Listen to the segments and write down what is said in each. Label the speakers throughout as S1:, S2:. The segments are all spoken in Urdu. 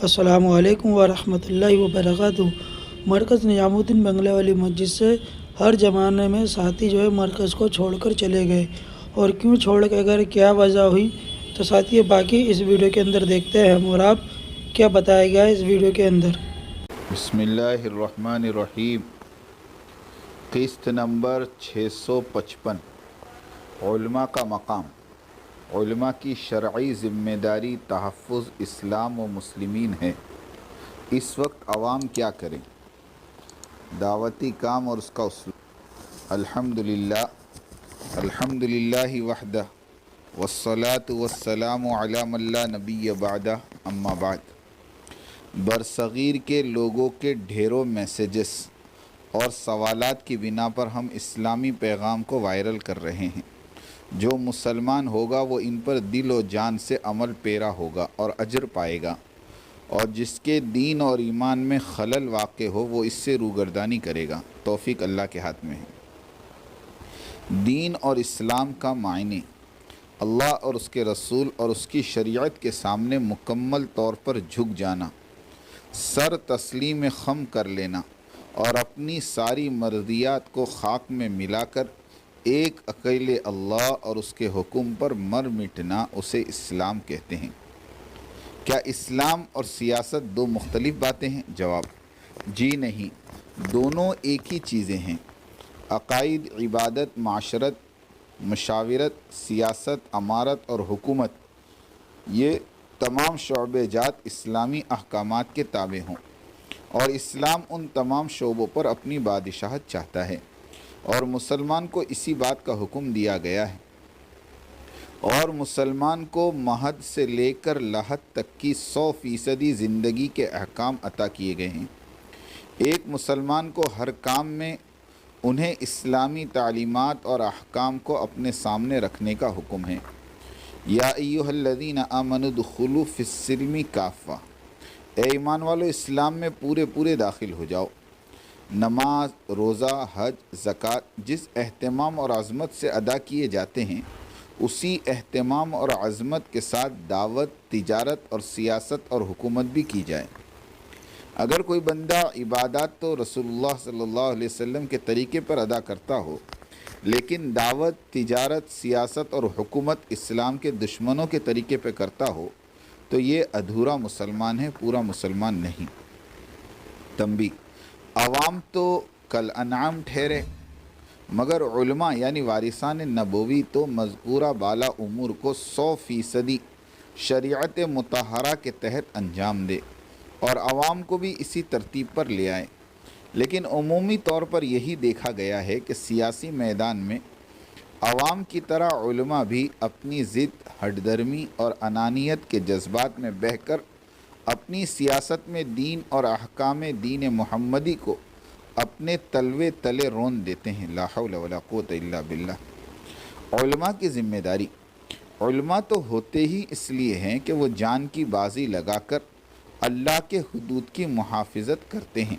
S1: السلام علیکم ورحمۃ اللہ وبرکاتہ۔ مرکز نظام الدین بنگلہ والی مسجد سے ہر زمانے میں ساتھی مرکز کو چھوڑ کر چلے گئے، اور کیوں چھوڑ کے گئے، کیا وجہ ہوئی، تو ساتھی باقی اس ویڈیو کے اندر دیکھتے ہیں اور آپ کیا بتایا گیا ہے اس ویڈیو کے اندر۔
S2: بسم اللہ الرحمن الرحیم۔ قسط نمبر 655، علماء کا مقام۔ علماء کی شرعی ذمہ داری تحفظ اسلام و مسلمین ہے۔ اس وقت عوام کیا کریں؟ دعوتی کام اور اس کا اسلوب۔ الحمدللہ وحدہ والصلاة والسلام علی من لا نبی بعدہ، اما بعد۔ برصغیر کے لوگوں کے ڈھیروں میسیجز اور سوالات کی بنا پر ہم اسلامی پیغام کو وائرل کر رہے ہیں۔ جو مسلمان ہوگا وہ ان پر دل و جان سے عمل پیرا ہوگا اور اجر پائے گا، اور جس کے دین اور ایمان میں خلل واقع ہو وہ اس سے روگردانی کرے گا۔ توفیق اللہ کے ہاتھ میں ہے۔ دین اور اسلام کا معنی اللہ اور اس کے رسول اور اس کی شریعت کے سامنے مکمل طور پر جھک جانا، سر تسلیم خم کر لینا اور اپنی ساری مرضیات کو خاک میں ملا کر ایک اکیلے اللہ اور اس کے حکم پر مر مٹنا، اسے اسلام کہتے ہیں۔ کیا اسلام اور سیاست دو مختلف باتیں ہیں؟ جواب: جی نہیں، دونوں ایک ہی چیزیں ہیں۔ عقائد، عبادت، معاشرت، مشاورت، سیاست، امارت اور حکومت، یہ تمام شعبے جات اسلامی احکامات کے تابع ہوں، اور اسلام ان تمام شعبوں پر اپنی بادشاہت چاہتا ہے، اور مسلمان کو اسی بات کا حکم دیا گیا ہے، اور مسلمان کو مہد سے لے کر لحد تک کی 100% زندگی کے احکام عطا کیے گئے ہیں۔ ایک مسلمان کو ہر کام میں انہیں اسلامی تعلیمات اور احکام کو اپنے سامنے رکھنے کا حکم ہے۔ یا ایھا الذین آمنوا ادخلوا فی السلم کافہ، اے ایمان والو اسلام میں پورے داخل ہو جاؤ۔ نماز، روزہ، حج، زکوٰۃ جس اہتمام اور عظمت سے ادا کیے جاتے ہیں، اسی اہتمام اور عظمت کے ساتھ دعوت، تجارت اور سیاست اور حکومت بھی کی جائے۔ اگر کوئی بندہ عبادات تو رسول اللہ صلی اللہ علیہ وسلم کے طریقے پر ادا کرتا ہو، لیکن دعوت، تجارت، سیاست اور حکومت اسلام کے دشمنوں کے طریقے پہ کرتا ہو تو یہ ادھورا مسلمان ہے، پورا مسلمان نہیں۔ تنبیہ: عوام تو کل انعام ٹھہرے، مگر علماء یعنی وارثان نبوی تو مذکورہ بالا امور کو 100% شریعت مطہرہ کے تحت انجام دے اور عوام کو بھی اسی ترتیب پر لے آئے۔ لیکن عمومی طور پر یہی دیکھا گیا ہے کہ سیاسی میدان میں عوام کی طرح علماء بھی اپنی ضد، ہٹ درمی اور انانیت کے جذبات میں بہہ کر اپنی سیاست میں دین اور احکام دین محمدی کو اپنے تلوے تلے رون دیتے ہیں۔ لا حول ولا قوت الا باللہ۔ علماء کی ذمہ داری: علماء تو ہوتے ہی اس لیے ہیں کہ وہ جان کی بازی لگا کر اللہ کے حدود کی محافظت کرتے ہیں،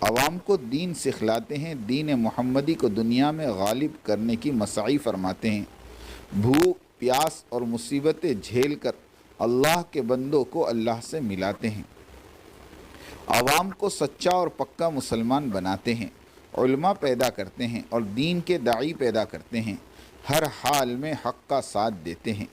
S2: عوام کو دین سکھلاتے ہیں، دین محمدی کو دنیا میں غالب کرنے کی مساعی فرماتے ہیں، بھوک، پیاس اور مصیبتیں جھیل کر اللہ کے بندوں کو اللہ سے ملاتے ہیں، عوام کو سچا اور پکا مسلمان بناتے ہیں، علماء پیدا کرتے ہیں اور دین کے داعی پیدا کرتے ہیں، ہر حال میں حق کا ساتھ دیتے ہیں،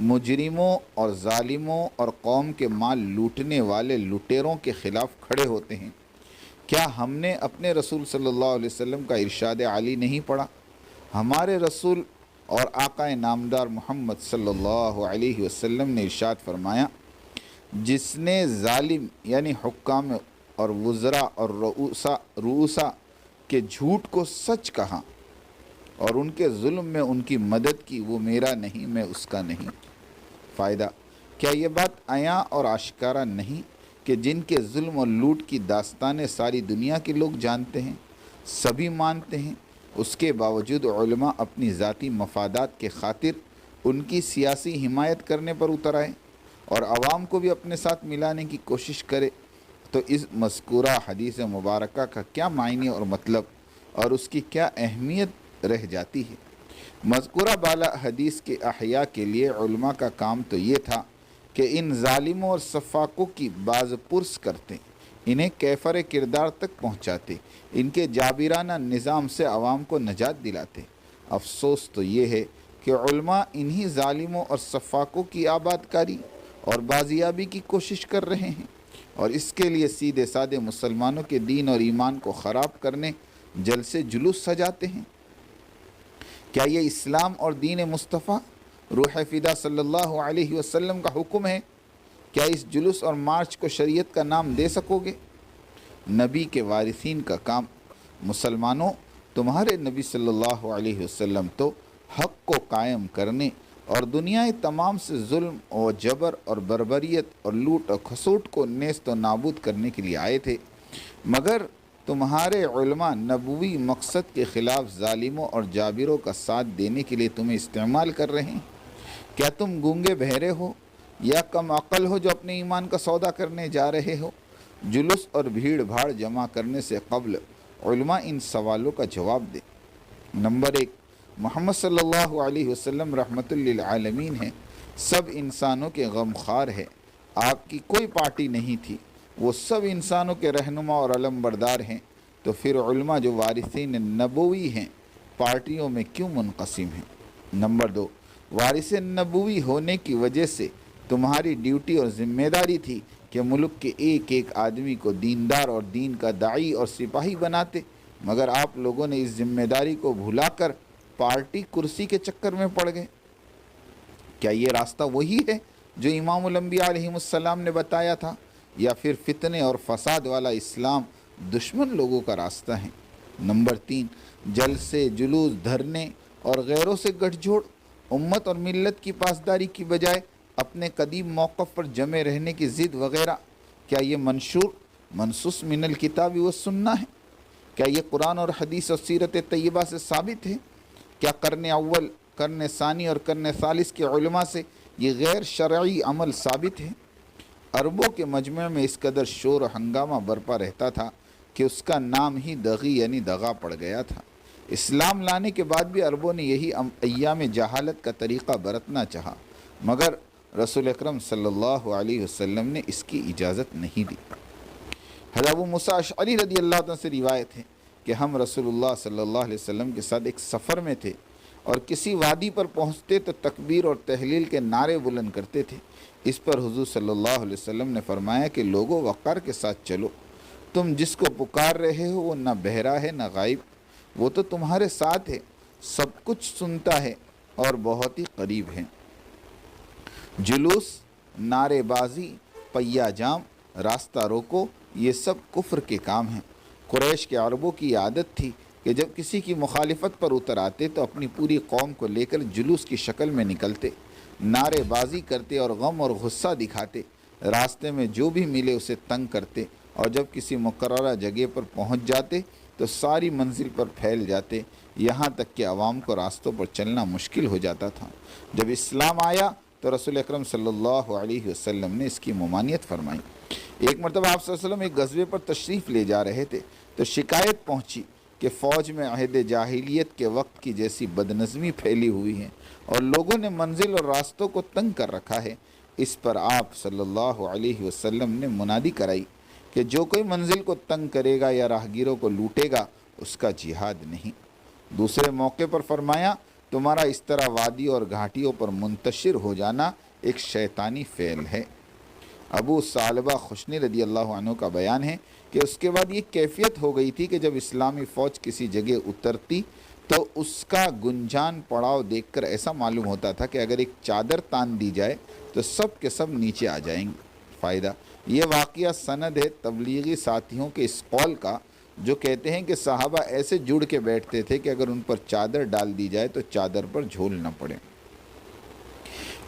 S2: مجرموں اور ظالموں اور قوم کے مال لوٹنے والے لٹیروں کے خلاف کھڑے ہوتے ہیں۔ کیا ہم نے اپنے رسول صلی اللہ علیہ وسلم کا ارشاد عالی نہیں پڑھا؟ ہمارے رسول اور آقا نامدار محمد صلی اللہ علیہ وسلم نے ارشاد فرمایا، جس نے ظالم یعنی حکام اور وزراء اور رؤسا کے جھوٹ کو سچ کہا اور ان کے ظلم میں ان کی مدد کی، وہ میرا نہیں، میں اس کا نہیں۔ فائدہ: کیا یہ بات عیاں اور آشکارا نہیں کہ جن کے ظلم اور لوٹ کی داستانیں ساری دنیا کے لوگ جانتے ہیں، سبھی مانتے ہیں، اس کے باوجود علماء اپنی ذاتی مفادات کے خاطر ان کی سیاسی حمایت کرنے پر اتر آئے اور عوام کو بھی اپنے ساتھ ملانے کی کوشش کرے، تو اس مذکورہ حدیث مبارکہ کا کیا معنی اور مطلب اور اس کی کیا اہمیت رہ جاتی ہے؟ مذکورہ بالا حدیث کے احیاء کے لیے علماء کا کام تو یہ تھا کہ ان ظالموں اور سفاکوں کی باز پرس کرتے، انہیں کیفر کردار تک پہنچاتے، ان کے جابرانہ نظام سے عوام کو نجات دلاتے۔ افسوس تو یہ ہے کہ علماء انہی ظالموں اور سفاکوں کی آباد کاری اور بازیابی کی کوشش کر رہے ہیں، اور اس کے لیے سیدھے سادے مسلمانوں کے دین اور ایمان کو خراب کرنے جلسے جلوس سجاتے ہیں۔ کیا یہ اسلام اور دین مصطفیٰ روح فدا صلی اللہ علیہ وسلم کا حکم ہے؟ کیا اس جلوس اور مارچ کو شریعت کا نام دے سکو گے؟ نبی کے وارثین کا کام۔ مسلمانوں، تمہارے نبی صلی اللہ علیہ وسلم تو حق کو قائم کرنے اور دنیا تمام سے ظلم اور جبر اور بربریت اور لوٹ اور کھسوٹ کو نیست و نابود کرنے کے لیے آئے تھے، مگر تمہارے علماء نبوی مقصد کے خلاف ظالموں اور جابروں کا ساتھ دینے کے لیے تمہیں استعمال کر رہے ہیں۔ کیا تم گونگے بہرے ہو یا کم عقل ہو جو اپنے ایمان کا سودا کرنے جا رہے ہو؟ جلوس اور بھیڑ بھاڑ جمع کرنے سے قبل علماء ان سوالوں کا جواب دیں۔ نمبر 1، محمد صلی اللہ علیہ وسلم رحمت للعالمین ہیں، سب انسانوں کے غمخوار ہے، آپ کی کوئی پارٹی نہیں تھی، وہ سب انسانوں کے رہنما اور علم بردار ہیں، تو پھر علماء جو وارثین نبوی ہیں پارٹیوں میں کیوں منقسم ہیں؟ نمبر 2، وارث نبوی ہونے کی وجہ سے تمہاری ڈیوٹی اور ذمہ داری تھی کہ ملک کے ایک ایک آدمی کو دیندار اور دین کا داعی اور سپاہی بناتے، مگر آپ لوگوں نے اس ذمہ داری کو بھلا کر پارٹی کرسی کے چکر میں پڑ گئے۔ کیا یہ راستہ وہی ہے جو امام الانبیاء علیہ السلام نے بتایا تھا، یا پھر فتنے اور فساد والا اسلام دشمن لوگوں کا راستہ ہے؟ نمبر 3، جلسے، جلوس، دھرنے اور غیروں سے گٹھ جوڑ، امت اور ملت کی پاسداری کی بجائے اپنے قدیم موقف پر جمے رہنے کی ضد وغیرہ، کیا یہ منصوص من الکتاب و سنہ ہے؟ کیا یہ قرآن اور حدیث اور سیرت طیبہ سے ثابت ہے؟ کیا قرن اول، قرن ثانی اور قرن ثالث کے علماء سے یہ غیر شرعی عمل ثابت ہے؟ عربوں کے مجمع میں اس قدر شور و ہنگامہ برپا رہتا تھا کہ اس کا نام ہی دغی یعنی دغا پڑ گیا تھا۔ اسلام لانے کے بعد بھی عربوں نے یہی ایام جہالت کا طریقہ برتنا چاہا، مگر رسول اکرم صلی اللہ علیہ وسلم نے اس کی اجازت نہیں دی۔ حضرت ابو موسیٰ اشعری رضی اللہ عنہ سے روایت ہے کہ ہم رسول اللہ صلی اللہ علیہ وسلم کے ساتھ ایک سفر میں تھے اور کسی وادی پر پہنچتے تو تکبیر اور تحلیل کے نعرے بلند کرتے تھے۔ اس پر حضور صلی اللہ علیہ وسلم نے فرمایا کہ لوگوں، وقار کے ساتھ چلو، تم جس کو پکار رہے ہو وہ نہ بہرا ہے نہ غائب، وہ تو تمہارے ساتھ ہے، سب کچھ سنتا ہے اور بہت ہی قریب ہے۔ جلوس، نعرے بازی، پیا جام، راستہ روکو، یہ سب کفر کے کام ہیں۔ قریش کے عربوں کی عادت تھی کہ جب کسی کی مخالفت پر اتر آتے تو اپنی پوری قوم کو لے کر جلوس کی شکل میں نکلتے، نعرے بازی کرتے اور غم اور غصہ دکھاتے، راستے میں جو بھی ملے اسے تنگ کرتے، اور جب کسی مقررہ جگہ پر پہنچ جاتے تو ساری منزل پر پھیل جاتے، یہاں تک کہ عوام کو راستوں پر چلنا مشکل ہو جاتا تھا۔ جب اسلام آیا تو رسول اکرم صلی اللہ علیہ وسلم نے اس کی ممانعت فرمائی۔ ایک مرتبہ آپ صلی اللہ علیہ وسلم ایک غزوے پر تشریف لے جا رہے تھے تو شکایت پہنچی کہ فوج میں عہد جاہلیت کے وقت کی جیسی بدنظمی پھیلی ہوئی ہے اور لوگوں نے منزل اور راستوں کو تنگ کر رکھا ہے۔ اس پر آپ صلی اللہ علیہ وسلم نے منادی کرائی کہ جو کوئی منزل کو تنگ کرے گا یا راہگیروں کو لوٹے گا اس کا جہاد نہیں۔ دوسرے موقع پر فرمایا، تمہارا اس طرح وادی اور گھاٹیوں پر منتشر ہو جانا ایک شیطانی فعل ہے۔ ابو ثعلبہ خشنی رضی اللہ عنہ کا بیان ہے کہ اس کے بعد یہ کیفیت ہو گئی تھی کہ جب اسلامی فوج کسی جگہ اترتی تو اس کا گنجان پڑاؤ دیکھ کر ایسا معلوم ہوتا تھا کہ اگر ایک چادر تان دی جائے تو سب کے سب نیچے آ جائیں گے۔ فائدہ، یہ واقعہ سند ہے تبلیغی ساتھیوں کے اس قول کا جو کہتے ہیں کہ صحابہ ایسے جڑ کے بیٹھتے تھے کہ اگر ان پر چادر ڈال دی جائے تو چادر پر جھول نہ پڑے۔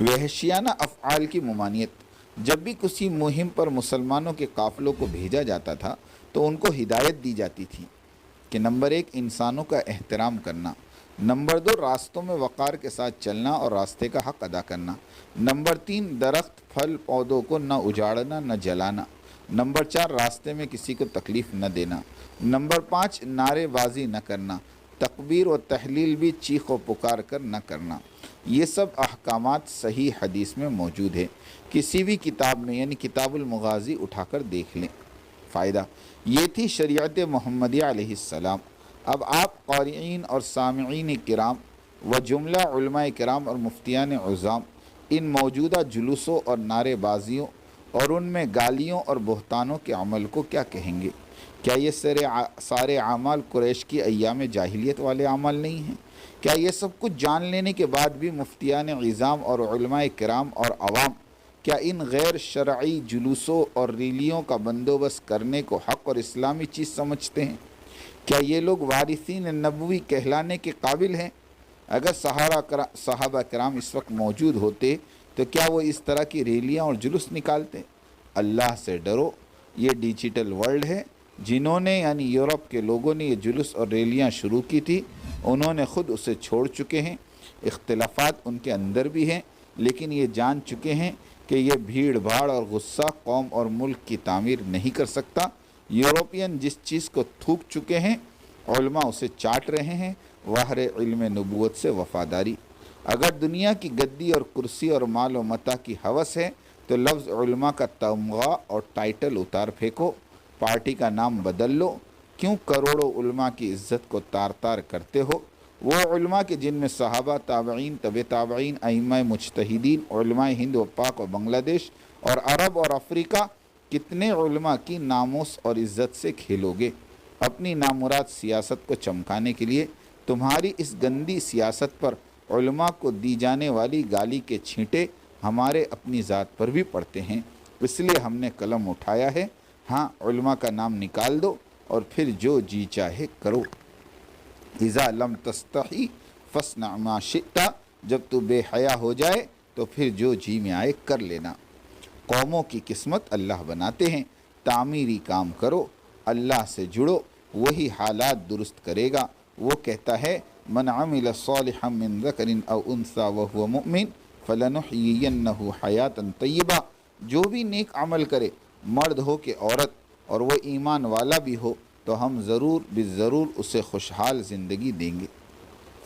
S2: وحشیانہ افعال کی ممانعت، جب بھی کسی مہم پر مسلمانوں کے قافلوں کو بھیجا جاتا تھا تو ان کو ہدایت دی جاتی تھی کہ نمبر 1، انسانوں کا احترام کرنا، نمبر 2، راستوں میں وقار کے ساتھ چلنا اور راستے کا حق ادا کرنا، نمبر 3، درخت پھل پودوں کو نہ اجاڑنا نہ جلانا، نمبر 4، راستے میں کسی کو تکلیف نہ دینا، نمبر 5، نعرے بازی نہ کرنا، تکبیر و تحلیل بھی چیخ و پکار کر نہ کرنا۔ یہ سب احکامات صحیح حدیث میں موجود ہے، کسی بھی کتاب میں، یعنی کتاب المغازی اٹھا کر دیکھ لیں۔ فائدہ یہ تھی شریعت محمدیہ علیہ السلام۔ اب آپ قارئین اور سامعین کرام و جملہ علماء کرام اور مفتیان عظام ان موجودہ جلوسوں اور نعرے بازیوں اور ان میں گالیوں اور بہتانوں کے عمل کو کیا کہیں گے؟ کیا یہ سارے اعمال قریش کی ایام جاہلیت والے اعمال نہیں ہیں؟ کیا یہ سب کچھ جان لینے کے بعد بھی مفتیان عظام اور علماء کرام اور عوام کیا ان غیر شرعی جلوسوں اور ریلیوں کا بندوبست کرنے کو حق اور اسلامی چیز سمجھتے ہیں؟ کیا یہ لوگ وارثین نبوی کہلانے کے قابل ہیں؟ اگر صحابہ کرام اس وقت موجود ہوتے تو کیا وہ اس طرح کی ریلیاں اور جلوس نکالتے؟ اللہ سے ڈرو، یہ ڈیجیٹل ورلڈ ہے۔ جنہوں نے یعنی یورپ کے لوگوں نے یہ جلوس اور ریلیاں شروع کی تھی، انہوں نے خود اسے چھوڑ چکے ہیں۔ اختلافات ان کے اندر بھی ہیں، لیکن یہ جان چکے ہیں کہ یہ بھیڑ بھاڑ اور غصہ قوم اور ملک کی تعمیر نہیں کر سکتا۔ یورپین جس چیز کو تھوک چکے ہیں، علماء اسے چاٹ رہے ہیں، ظاہر علم نبوت سے وفاداری۔ اگر دنیا کی گدی اور کرسی اور مال و متاع کی ہوس ہے تو لفظ علماء کا تمغہ اور ٹائٹل اتار پھینکو، پارٹی کا نام بدل لو۔ کیوں کروڑوں علماء کی عزت کو تار تار کرتے ہو؟ وہ علماء کے جن میں صحابہ، تابعین، طب تابعین، ائمہ مجتہدین، علماء ہند و پاک و بنگلہ دیش اور عرب اور افریقہ، کتنے علماء کی ناموس اور عزت سے کھیلو گے؟ اپنی نامراد سیاست کو چمکانے کے لیے تمہاری اس گندی سیاست پر علماء کو دی جانے والی گالی کے چھینٹے ہمارے اپنی ذات پر بھی پڑتے ہیں، اس لیے ہم نے قلم اٹھایا ہے۔ ہاں، علماء کا نام نکال دو اور پھر جو جی چاہے کرو۔ اذا لم تستحی فاصنع ما شئت، جب تو بے حیا ہو جائے تو پھر جو جی میں آئے کر لینا۔ قوموں کی قسمت اللہ بناتے ہیں، تعمیری کام کرو، اللہ سے جڑو، وہی حالات درست کرے گا۔ وہ کہتا ہے من عمل صالحا من ذکر او انثی وهو مؤمن فلنحیینہ حیاتا طیبہ، جو بھی نیک عمل کرے، مرد ہو کہ عورت، اور وہ ایمان والا بھی ہو، تو ہم ضرور بالضرور اسے خوشحال زندگی دیں گے۔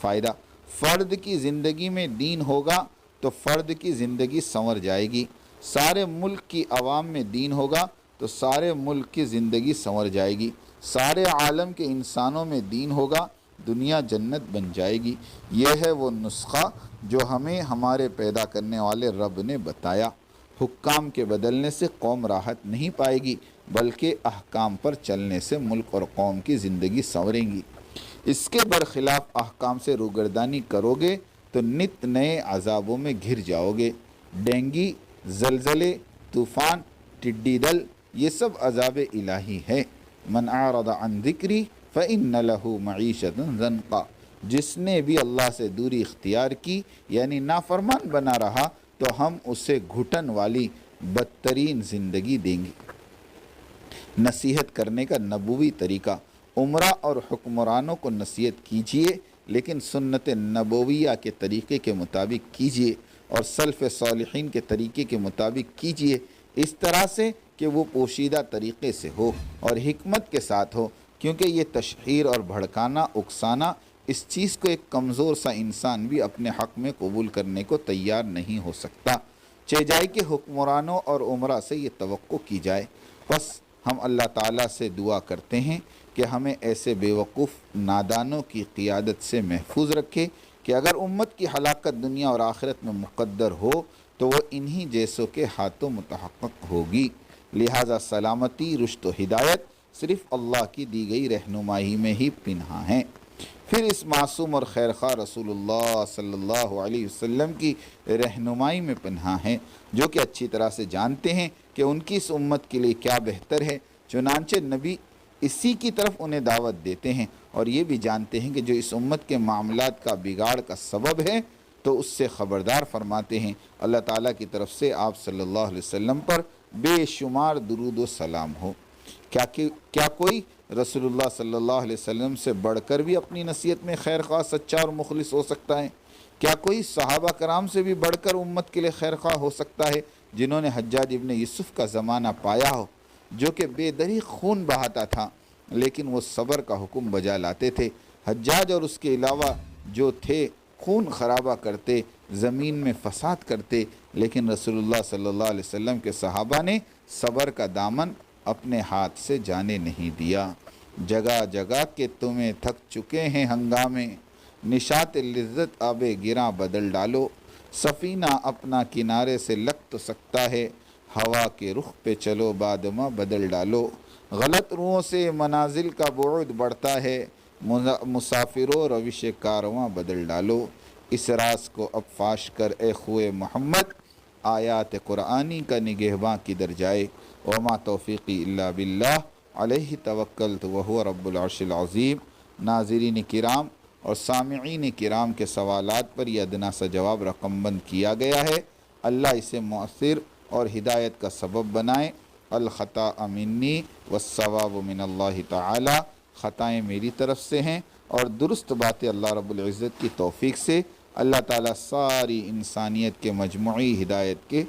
S2: فائدہ فرد کی زندگی میں دین ہوگا تو فرد کی زندگی سنور جائے گی۔ سارے ملک کی عوام میں دین ہوگا تو سارے ملک کی زندگی سنور جائے گی۔ سارے عالم کے انسانوں میں دین ہوگا، دنیا جنت بن جائے گی۔ یہ ہے وہ نسخہ جو ہمیں ہمارے پیدا کرنے والے رب نے بتایا۔ حکام کے بدلنے سے قوم راحت نہیں پائے گی، بلکہ احکام پر چلنے سے ملک اور قوم کی زندگی سنوریں گی۔ اس کے برخلاف احکام سے روگردانی کرو گے تو نت نئے عذابوں میں گھر جاؤ گے۔ ڈینگی، زلزلے، طوفان، ٹڈی دل، یہ سب عذاب الہی ہے۔ من اعرض عن ذکری فإن له معیشۃ ضنکا، جس نے بھی اللہ سے دوری اختیار کی یعنی نافرمان بنا رہا تو ہم اسے گھٹن والی بدترین زندگی دیں گے۔ نصیحت کرنے کا نبوی طریقہ، عمرہ اور حکمرانوں کو نصیحت کیجیے، لیکن سنت نبویہ کے طریقے کے مطابق کیجیے اور سلف صالحین کے طریقے کے مطابق کیجیے، اس طرح سے کہ وہ پوشیدہ طریقے سے ہو اور حکمت کے ساتھ ہو، کیونکہ یہ تشہیر اور بھڑکانا، اکسانا، اس چیز کو ایک کمزور سا انسان بھی اپنے حق میں قبول کرنے کو تیار نہیں ہو سکتا۔ چہ جائے کہ حکمرانوں اور عمرہ سے یہ توقع کی جائے۔ بس ہم اللہ تعالیٰ سے دعا کرتے ہیں کہ ہمیں ایسے بیوقوف نادانوں کی قیادت سے محفوظ رکھے کہ اگر امت کی ہلاکت دنیا اور آخرت میں مقدر ہو تو وہ انہی جیسوں کے ہاتھوں متحقق ہوگی۔ لہٰذا سلامتی، رشد و ہدایت صرف اللہ کی دی گئی رہنمائی میں ہی پنہاں ہیں۔ پھر اس معصوم اور خیرخواہ رسول اللہ صلی اللہ علیہ وسلم کی رہنمائی میں پنہاں ہیں، جو کہ اچھی طرح سے جانتے ہیں کہ ان کی اس امت کے لیے کیا بہتر ہے، چنانچہ نبی اسی کی طرف انہیں دعوت دیتے ہیں، اور یہ بھی جانتے ہیں کہ جو اس امت کے معاملات کا بگاڑ کا سبب ہے تو اس سے خبردار فرماتے ہیں۔ اللہ تعالیٰ کی طرف سے آپ صلی اللہ علیہ وسلم پر بے شمار درود و سلام ہو۔ کیا کوئی رسول اللہ صلی اللہ علیہ وسلم سے بڑھ کر بھی اپنی نصیحت میں خیر خواہ، سچا اور مخلص ہو سکتا ہے؟ کیا کوئی صحابہ کرام سے بھی بڑھ کر امت کے لیے خیر خواہ ہو سکتا ہے، جنہوں نے حجاج ابن یوسف کا زمانہ پایا ہو، جو کہ بے دریغ خون بہاتا تھا لیکن وہ صبر کا حکم بجا لاتے تھے؟ حجاج اور اس کے علاوہ جو تھے خون خرابہ کرتے، زمین میں فساد کرتے، لیکن رسول اللہ صلی اللہ علیہ وسلم کے صحابہ نے صبر کا دامن اپنے ہاتھ سے جانے نہیں دیا۔ جگہ جگہ کے تمہیں تھک چکے ہیں ہنگامے، نشاط لذت آب گراں بدل ڈالو۔ سفینہ اپنا کنارے سے لگ تو سکتا ہے، ہوا کے رخ پہ چلو بادمہ بدل ڈالو۔ غلط روحوں سے منازل کا بعد بڑھتا ہے، مسافروں روش کارواں بدل ڈالو۔ اس راز کو اب فاش کر اے خوئے محمد، آیات قرآنی کا نگہباں کدھر جائے۔ وما توفیقی الا باللہ علیہ توکلت وہو رب العرش العظیم۔ ناظرین کرام اور سامعین کرام کے سوالات پر یہ ادنا سا جواب رقم بند کیا گیا ہے۔ اللہ اسے مؤثر اور ہدایت کا سبب بنائے۔ الخطا منی والصواب من اللہ تعالی، خطائیں میری طرف سے ہیں اور درست باتیں اللہ رب العزت کی توفیق سے۔ اللہ تعالیٰ ساری انسانیت کے مجموعی ہدایت کے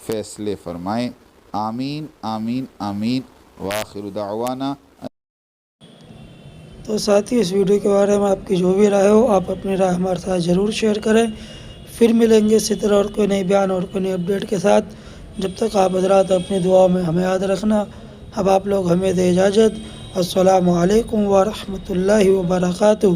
S2: فیصلے فرمائیں۔ آمین آمین آمین۔ وآخر دعوانا۔
S1: تو ساتھی اس ویڈیو کے بارے میں آپ کی جو بھی رائے ہو، آپ اپنی رائے ہمارے ساتھ ضرور شیئر کریں۔ پھر ملیں گے اسی طرح اور کوئی نئی بیان اور کوئی نئی اپڈیٹ کے ساتھ۔ جب تک آپ حضرات اپنی دعاؤں میں ہمیں یاد رکھنا۔ اب آپ لوگ ہمیں دے اجازت۔ السلام علیکم ورحمۃ اللہ وبرکاتہ۔